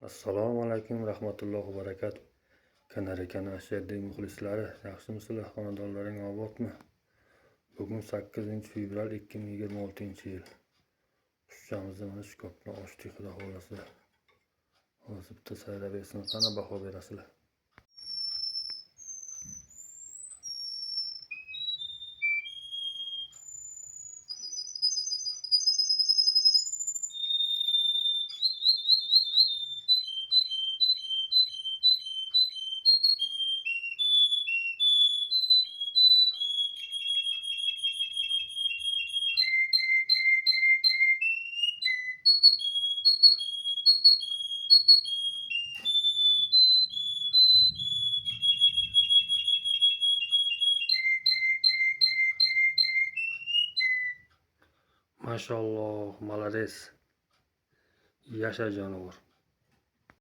Assalomu alaykum rahmatullohi va barakatuh. Kanal ashaddiy muxlislari, yaxshimisizlar? Xonadonlaring obodmi? Bugun 8-fevral 2026-yil. Qushchamizni mana shu kopni ochdik, xudo xolasa. Hozir bitta sayrab bersin, qana baho berasizlar. Mashalloh, malades. Yasha jonivor.